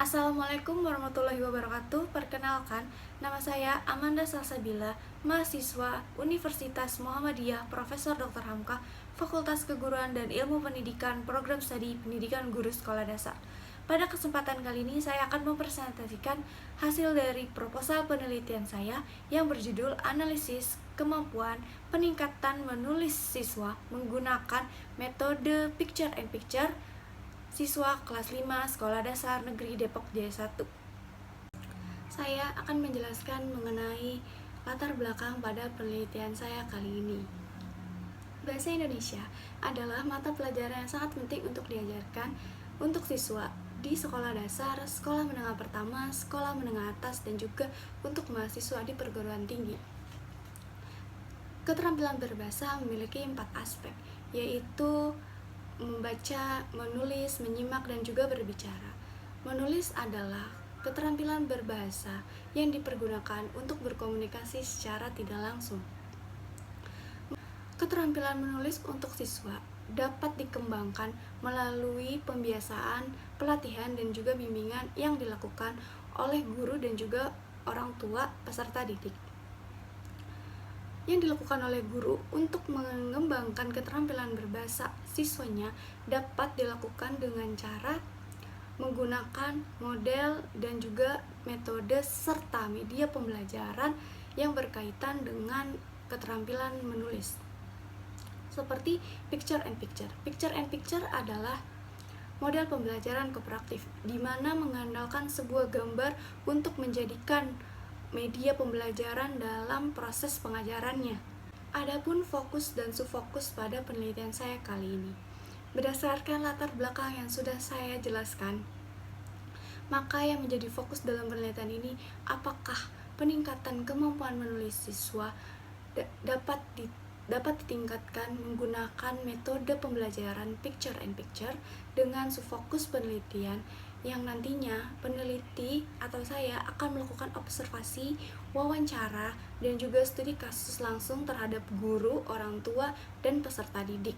Assalamualaikum warahmatullahi wabarakatuh. Perkenalkan, nama saya Amanda Salsabila, mahasiswa Universitas Muhammadiyah Profesor Dr. Hamka, Fakultas Keguruan dan Ilmu Pendidikan, Program Studi Pendidikan Guru Sekolah Dasar. Pada kesempatan kali ini saya akan mempresentasikan hasil dari proposal penelitian saya yang berjudul Analisis Kemampuan Peningkatan Menulis Siswa Menggunakan Metode Picture and Picture siswa kelas 5 Sekolah Dasar Negeri Depok Jaya 1. Saya akan menjelaskan mengenai latar belakang pada penelitian saya kali ini. Bahasa Indonesia adalah mata pelajaran yang sangat penting untuk diajarkan untuk siswa di sekolah dasar, sekolah menengah pertama, sekolah menengah atas, dan juga untuk mahasiswa di perguruan tinggi. Keterampilan berbahasa memiliki 4 aspek, yaitu membaca, menulis, menyimak, dan juga berbicara. Menulis adalah keterampilan berbahasa yang dipergunakan untuk berkomunikasi secara tidak langsung. Keterampilan menulis untuk siswa dapat dikembangkan melalui pembiasaan, pelatihan, dan juga bimbingan yang dilakukan oleh guru dan juga orang tua peserta didik. Yang dilakukan oleh guru untuk mengembangkan keterampilan berbahasa siswanya dapat dilakukan dengan cara menggunakan model dan juga metode serta media pembelajaran yang berkaitan dengan keterampilan menulis, seperti picture and picture. Picture and picture adalah model pembelajaran kooperatif di mana mengandalkan sebuah gambar untuk menjadikan media pembelajaran dalam proses pengajarannya. Adapun fokus dan subfokus pada penelitian saya kali ini, berdasarkan latar belakang yang sudah saya jelaskan, maka yang menjadi fokus dalam penelitian ini apakah peningkatan kemampuan menulis siswa dapat ditingkatkan menggunakan metode pembelajaran picture and picture, dengan subfokus penelitian yang nantinya peneliti atau saya akan melakukan observasi, wawancara, dan juga studi kasus langsung terhadap guru, orang tua, dan peserta didik.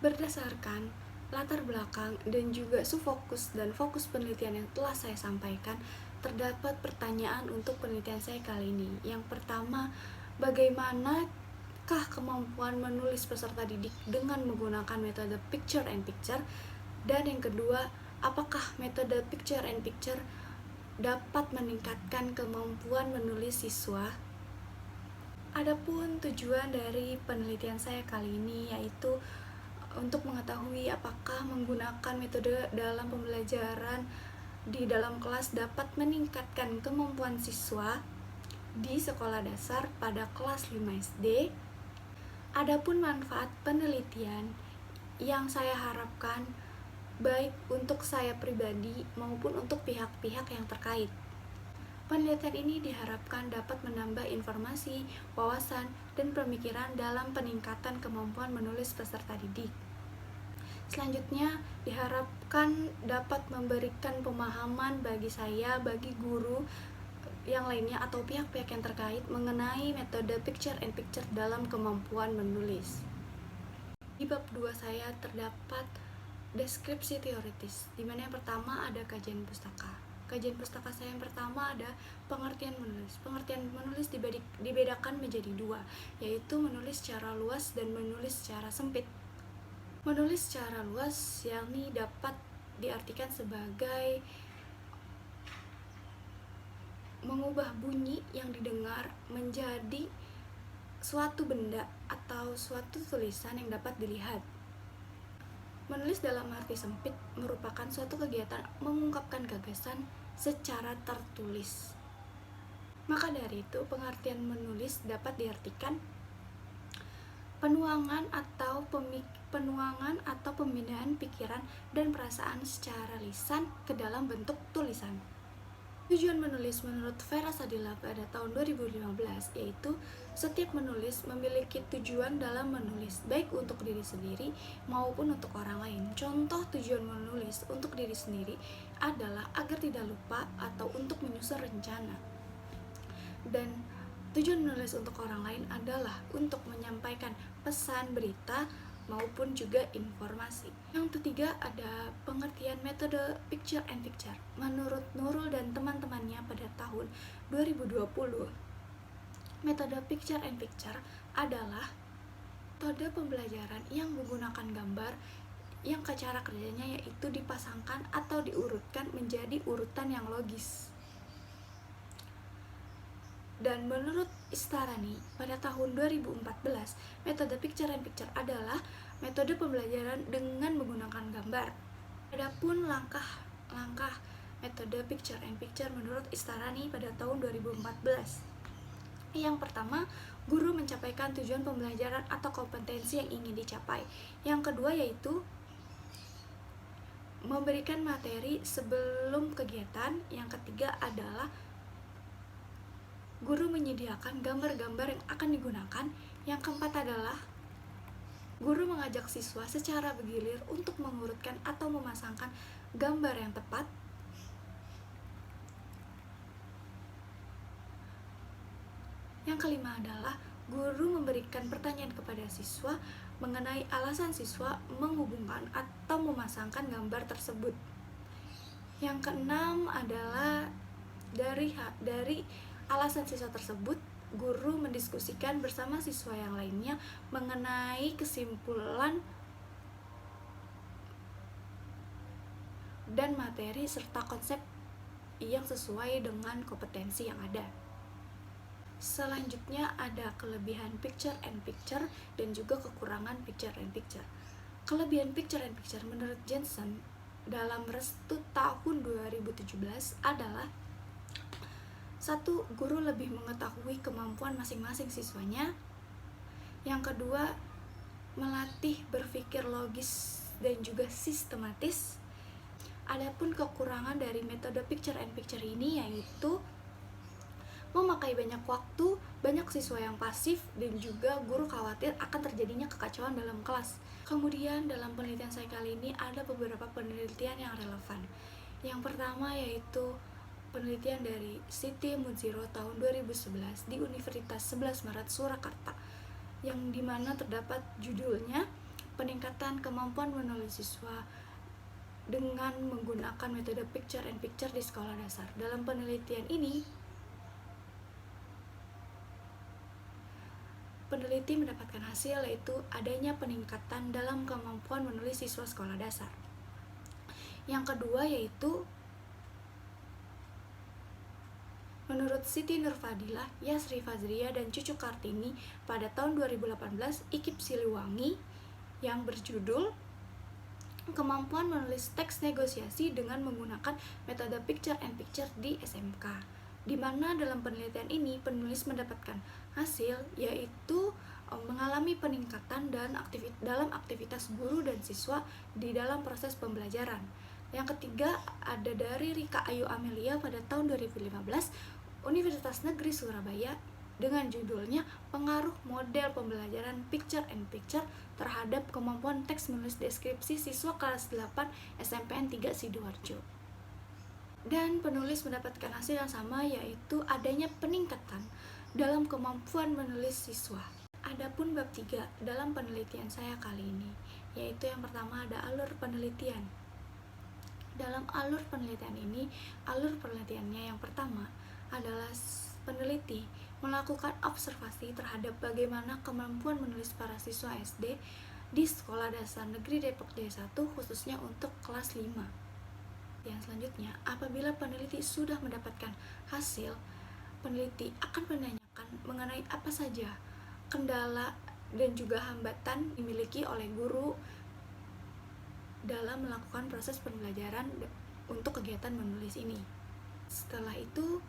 Berdasarkan latar belakang dan juga subfokus dan fokus penelitian yang telah saya sampaikan, terdapat pertanyaan untuk penelitian saya kali ini. Yang pertama, bagaimanakah kemampuan menulis peserta didik dengan menggunakan metode picture and picture? Dan yang kedua, apakah metode picture and picture dapat meningkatkan kemampuan menulis siswa? Adapun tujuan dari penelitian saya kali ini yaitu untuk mengetahui apakah menggunakan metode dalam pembelajaran di dalam kelas dapat meningkatkan kemampuan siswa di sekolah dasar pada kelas 5 SD. Adapun manfaat penelitian yang saya harapkan baik untuk saya pribadi maupun untuk pihak-pihak yang terkait. Penelitian ini diharapkan dapat menambah informasi, wawasan, dan pemikiran dalam peningkatan kemampuan menulis peserta didik. Selanjutnya, diharapkan dapat memberikan pemahaman bagi saya, bagi guru yang lainnya atau pihak-pihak yang terkait mengenai metode picture and picture dalam kemampuan menulis. Di bab 2 saya terdapat deskripsi teoritis, di mana yang pertama ada kajian pustaka. Kajian pustaka saya yang pertama ada pengertian menulis. Pengertian menulis dibedakan menjadi 2, yaitu menulis secara luas dan menulis secara sempit. Menulis secara luas yakni dapat diartikan sebagai mengubah bunyi yang didengar menjadi suatu benda atau suatu tulisan yang dapat dilihat. Menulis dalam arti sempit merupakan suatu kegiatan mengungkapkan gagasan secara tertulis. Maka dari itu, pengertian menulis dapat diartikan penuangan atau pemindahan pikiran dan perasaan secara lisan ke dalam bentuk tulisan. Tujuan menulis menurut Vera Sadila pada tahun 2015 yaitu setiap menulis memiliki tujuan dalam menulis, baik untuk diri sendiri maupun untuk orang lain. Contoh tujuan menulis untuk diri sendiri adalah agar tidak lupa atau untuk menyusun rencana. Dan tujuan menulis untuk orang lain adalah untuk menyampaikan pesan berita maupun juga informasi. Yang ketiga ada pengertian metode picture and picture. Menurut Nurul dan teman-temannya pada tahun 2020, metode picture and picture adalah metode pembelajaran yang menggunakan gambar yang cara kerjanya yaitu dipasangkan atau diurutkan menjadi urutan yang logis. Dan menurut Istarani pada tahun 2014, metode picture and picture adalah metode pembelajaran dengan menggunakan gambar. Adapun langkah-langkah metode picture and picture menurut Istarani pada tahun 2014. Yang pertama, guru mencapaikan tujuan pembelajaran atau kompetensi yang ingin dicapai. Yang kedua yaitu memberikan materi sebelum kegiatan. Yang ketiga adalah guru menyediakan gambar-gambar yang akan digunakan. Yang keempat adalah guru mengajak siswa secara bergilir untuk mengurutkan atau memasangkan gambar yang tepat. Yang kelima adalah guru memberikan pertanyaan kepada siswa mengenai alasan siswa menghubungkan atau memasangkan gambar tersebut. Yang keenam adalah dari alasan siswa tersebut, guru mendiskusikan bersama siswa yang lainnya mengenai kesimpulan dan materi serta konsep yang sesuai dengan kompetensi yang ada. Selanjutnya ada kelebihan picture and picture dan juga kekurangan picture and picture. Kelebihan picture and picture menurut Jensen dalam Restu tahun 2017 adalah 1. Guru lebih mengetahui kemampuan masing-masing siswanya. Yang kedua, melatih berpikir logis dan juga sistematis. Adapun kekurangan dari metode picture and picture ini yaitu memakai banyak waktu, banyak siswa yang pasif, dan juga guru khawatir akan terjadinya kekacauan dalam kelas. Kemudian dalam penelitian saya kali ini ada beberapa penelitian yang relevan. Yang pertama yaitu penelitian dari Siti Muziro tahun 2011 di Universitas 11 Maret Surakarta, yang dimana terdapat judulnya peningkatan kemampuan menulis siswa dengan menggunakan metode picture and picture di sekolah dasar. Dalam penelitian ini, peneliti mendapatkan hasil yaitu adanya peningkatan dalam kemampuan menulis siswa sekolah dasar. Yang kedua yaitu menurut Siti Nurfadilah, Yasri Fazria, dan Cucu Kartini pada tahun 2018, IKIP Siliwangi yang berjudul Kemampuan Menulis Teks Negosiasi dengan Menggunakan Metode Picture and Picture di SMK, di mana dalam penelitian ini penulis mendapatkan hasil yaitu mengalami peningkatan dan dalam aktivitas guru dan siswa di dalam proses pembelajaran. Yang ketiga ada dari Rika Ayu Amelia pada tahun 2015, Universitas Negeri Surabaya, dengan judulnya Pengaruh Model Pembelajaran Picture and Picture terhadap Kemampuan Teks Menulis Deskripsi Siswa Kelas 8 SMPN 3 Sidoarjo. Dan penulis mendapatkan hasil yang sama yaitu adanya peningkatan dalam kemampuan menulis siswa. Adapun bab 3 dalam penelitian saya kali ini, yaitu yang pertama ada alur penelitian. Dalam alur penelitian ini, alur penelitiannya yang pertama adalah peneliti melakukan observasi terhadap bagaimana kemampuan menulis para siswa SD di Sekolah Dasar Negeri Depok Jaya 1 khususnya untuk kelas 5. Yang selanjutnya, apabila peneliti sudah mendapatkan hasil, peneliti akan menanyakan mengenai apa saja kendala dan juga hambatan dimiliki oleh guru dalam melakukan proses pembelajaran untuk kegiatan menulis ini. Setelah itu,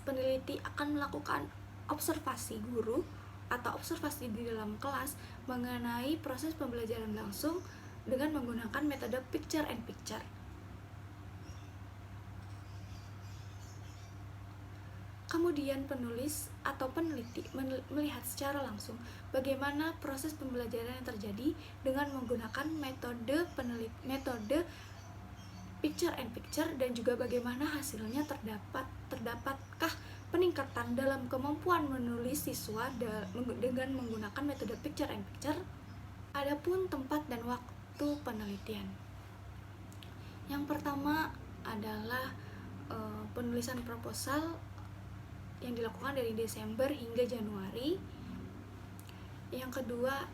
peneliti akan melakukan observasi guru atau observasi di dalam kelas mengenai proses pembelajaran langsung dengan menggunakan metode picture and picture. Kemudian penulis atau peneliti melihat secara langsung bagaimana proses pembelajaran yang terjadi dengan menggunakan metode picture and picture dan juga bagaimana hasilnya terdapatkah peningkatan dalam kemampuan menulis siswa dengan menggunakan metode picture and picture. Adapun tempat dan waktu penelitian. Yang pertama adalah penulisan proposal yang dilakukan dari Desember hingga Januari. Yang kedua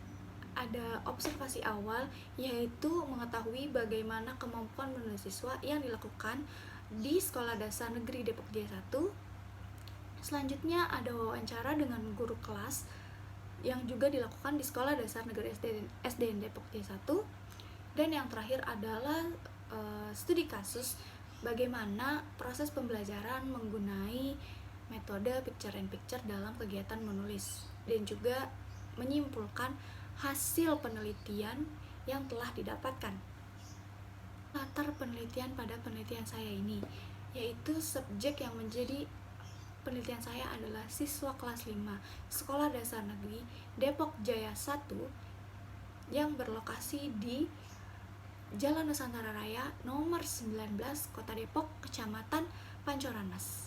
ada observasi awal, yaitu mengetahui bagaimana kemampuan menulis siswa yang dilakukan di Sekolah Dasar Negeri Depok Jaya 1. Selanjutnya ada wawancara dengan guru kelas yang juga dilakukan di Sekolah Dasar Negeri SDN Depok Jaya 1. Dan yang terakhir adalah studi kasus bagaimana proses pembelajaran menggunakan metode picture in picture dalam kegiatan menulis, dan juga menyimpulkan hasil penelitian yang telah didapatkan. Latar penelitian pada penelitian saya ini, yaitu subjek yang menjadi penelitian saya adalah siswa kelas 5 Sekolah Dasar Negeri Depok Jaya 1 yang berlokasi di Jalan Nusantara Raya nomor 19, Kota Depok, Kecamatan Pancoranas.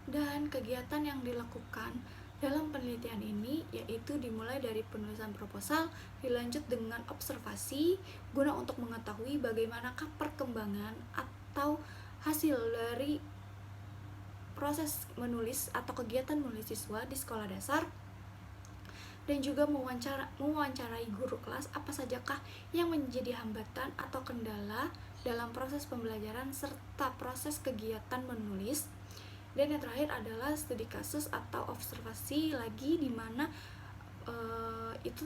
Dan kegiatan yang dilakukan dalam penelitian ini yaitu dimulai dari penulisan proposal, dilanjut dengan observasi guna untuk mengetahui bagaimanakah perkembangan atau hasil dari proses menulis atau kegiatan menulis siswa di sekolah dasar, dan juga mewawancarai guru kelas apa sajakah yang menjadi hambatan atau kendala dalam proses pembelajaran serta proses kegiatan menulis. Dan yang terakhir adalah studi kasus atau observasi lagi, di mana itu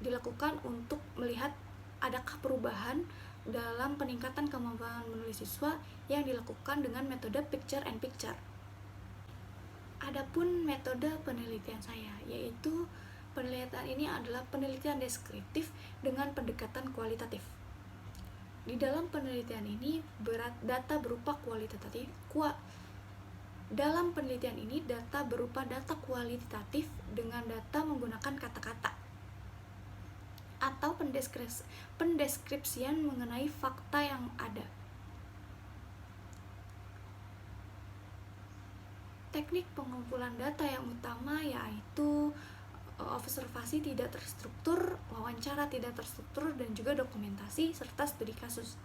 dilakukan untuk melihat adakah perubahan dalam peningkatan kemampuan menulis siswa yang dilakukan dengan metode picture and picture. Adapun metode penelitian saya, yaitu penelitian ini adalah penelitian deskriptif dengan pendekatan kualitatif. Di dalam penelitian ini data berupa kualitatif. Dalam penelitian ini data berupa data kualitatif dengan data menggunakan kata-kata atau pendeskripsian mengenai fakta yang ada. Teknik pengumpulan data yang utama yaitu observasi tidak terstruktur, wawancara tidak terstruktur, dan juga dokumentasi serta studi kasus.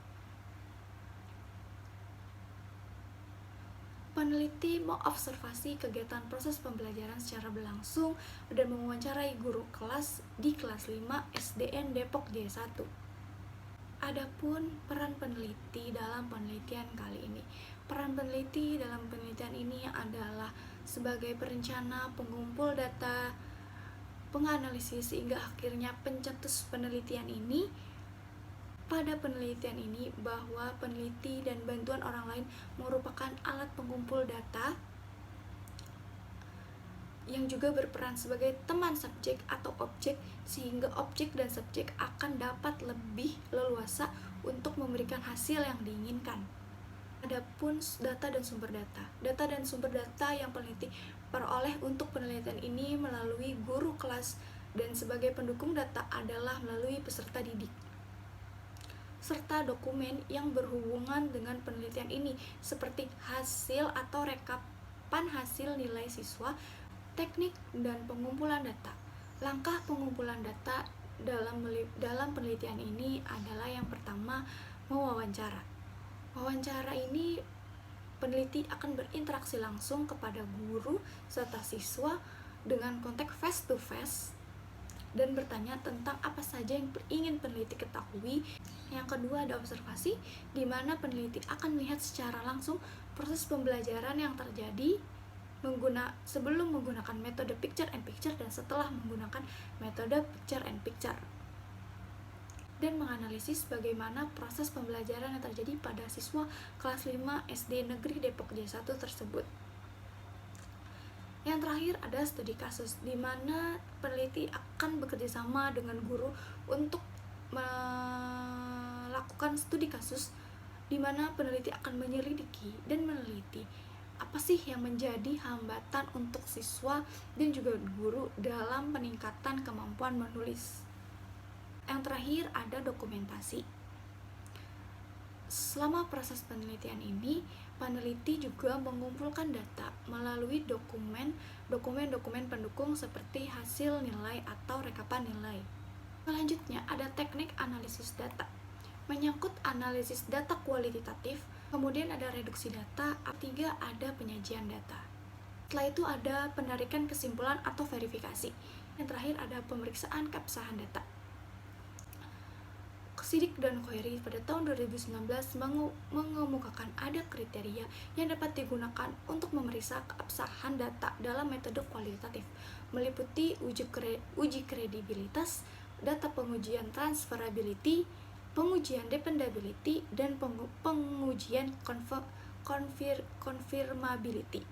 Peneliti mengobservasi kegiatan proses pembelajaran secara berlangsung dan mewawancarai guru kelas di kelas 5 SDN Depok Jaya 1. Adapun peran peneliti dalam penelitian kali ini. Peran peneliti dalam penelitian ini adalah sebagai perencana, pengumpul data, penganalisis, sehingga akhirnya pencetus penelitian ini. Pada penelitian ini bahwa peneliti dan bantuan orang lain merupakan alat pengumpul data yang juga berperan sebagai teman subjek atau objek, sehingga objek dan subjek akan dapat lebih leluasa untuk memberikan hasil yang diinginkan. Adapun data dan sumber data. Data dan sumber data yang peneliti peroleh untuk penelitian ini melalui guru kelas, dan sebagai pendukung data adalah melalui peserta didik, serta dokumen yang berhubungan dengan penelitian ini seperti hasil atau rekapan hasil nilai siswa, teknik dan pengumpulan data. Langkah pengumpulan data dalam penelitian ini adalah yang pertama, mewawancara. Wawancara ini peneliti akan berinteraksi langsung kepada guru serta siswa dengan konteks face to face dan bertanya tentang apa saja yang ingin peneliti ketahui. Yang kedua ada observasi, di mana peneliti akan melihat secara langsung proses pembelajaran yang terjadi sebelum menggunakan metode picture and picture dan setelah menggunakan metode picture and picture, dan menganalisis bagaimana proses pembelajaran yang terjadi pada siswa kelas 5 SD Negeri Depok Jaya 1 tersebut. Yang terakhir ada studi kasus, di mana peneliti akan bekerjasama dengan guru untuk melakukan studi kasus, di mana peneliti akan menyelidiki dan meneliti apa sih yang menjadi hambatan untuk siswa dan juga guru dalam peningkatan kemampuan menulis. Yang terakhir ada dokumentasi. Selama proses penelitian ini, peneliti juga mengumpulkan data melalui dokumen pendukung seperti hasil nilai atau rekapan nilai. Selanjutnya ada teknik analisis data. Menyangkut analisis data kualitatif, kemudian ada reduksi data, ketiga ada penyajian data. Setelah itu ada penarikan kesimpulan atau verifikasi. Yang terakhir ada pemeriksaan keabsahan data. Sidik dan Khoury pada tahun 2019 mengemukakan ada kriteria yang dapat digunakan untuk memeriksa keabsahan data dalam metode kualitatif, meliputi uji kredibilitas, data pengujian transferability, pengujian dependability, dan pengujian confirmability.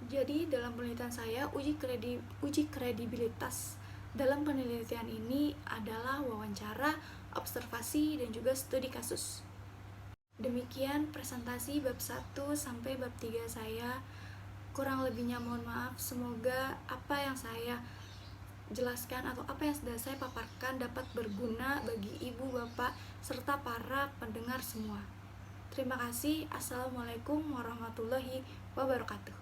Jadi dalam penelitian saya, uji kredibilitas dalam penelitian ini adalah wawancara, observasi, dan juga studi kasus. Demikian presentasi bab 1 sampai bab 3 saya. Kurang lebihnya mohon maaf. Semoga apa yang saya jelaskan atau apa yang sudah saya paparkan dapat berguna bagi ibu, bapak, serta para pendengar semua. Terima kasih. Assalamualaikum warahmatullahi wabarakatuh.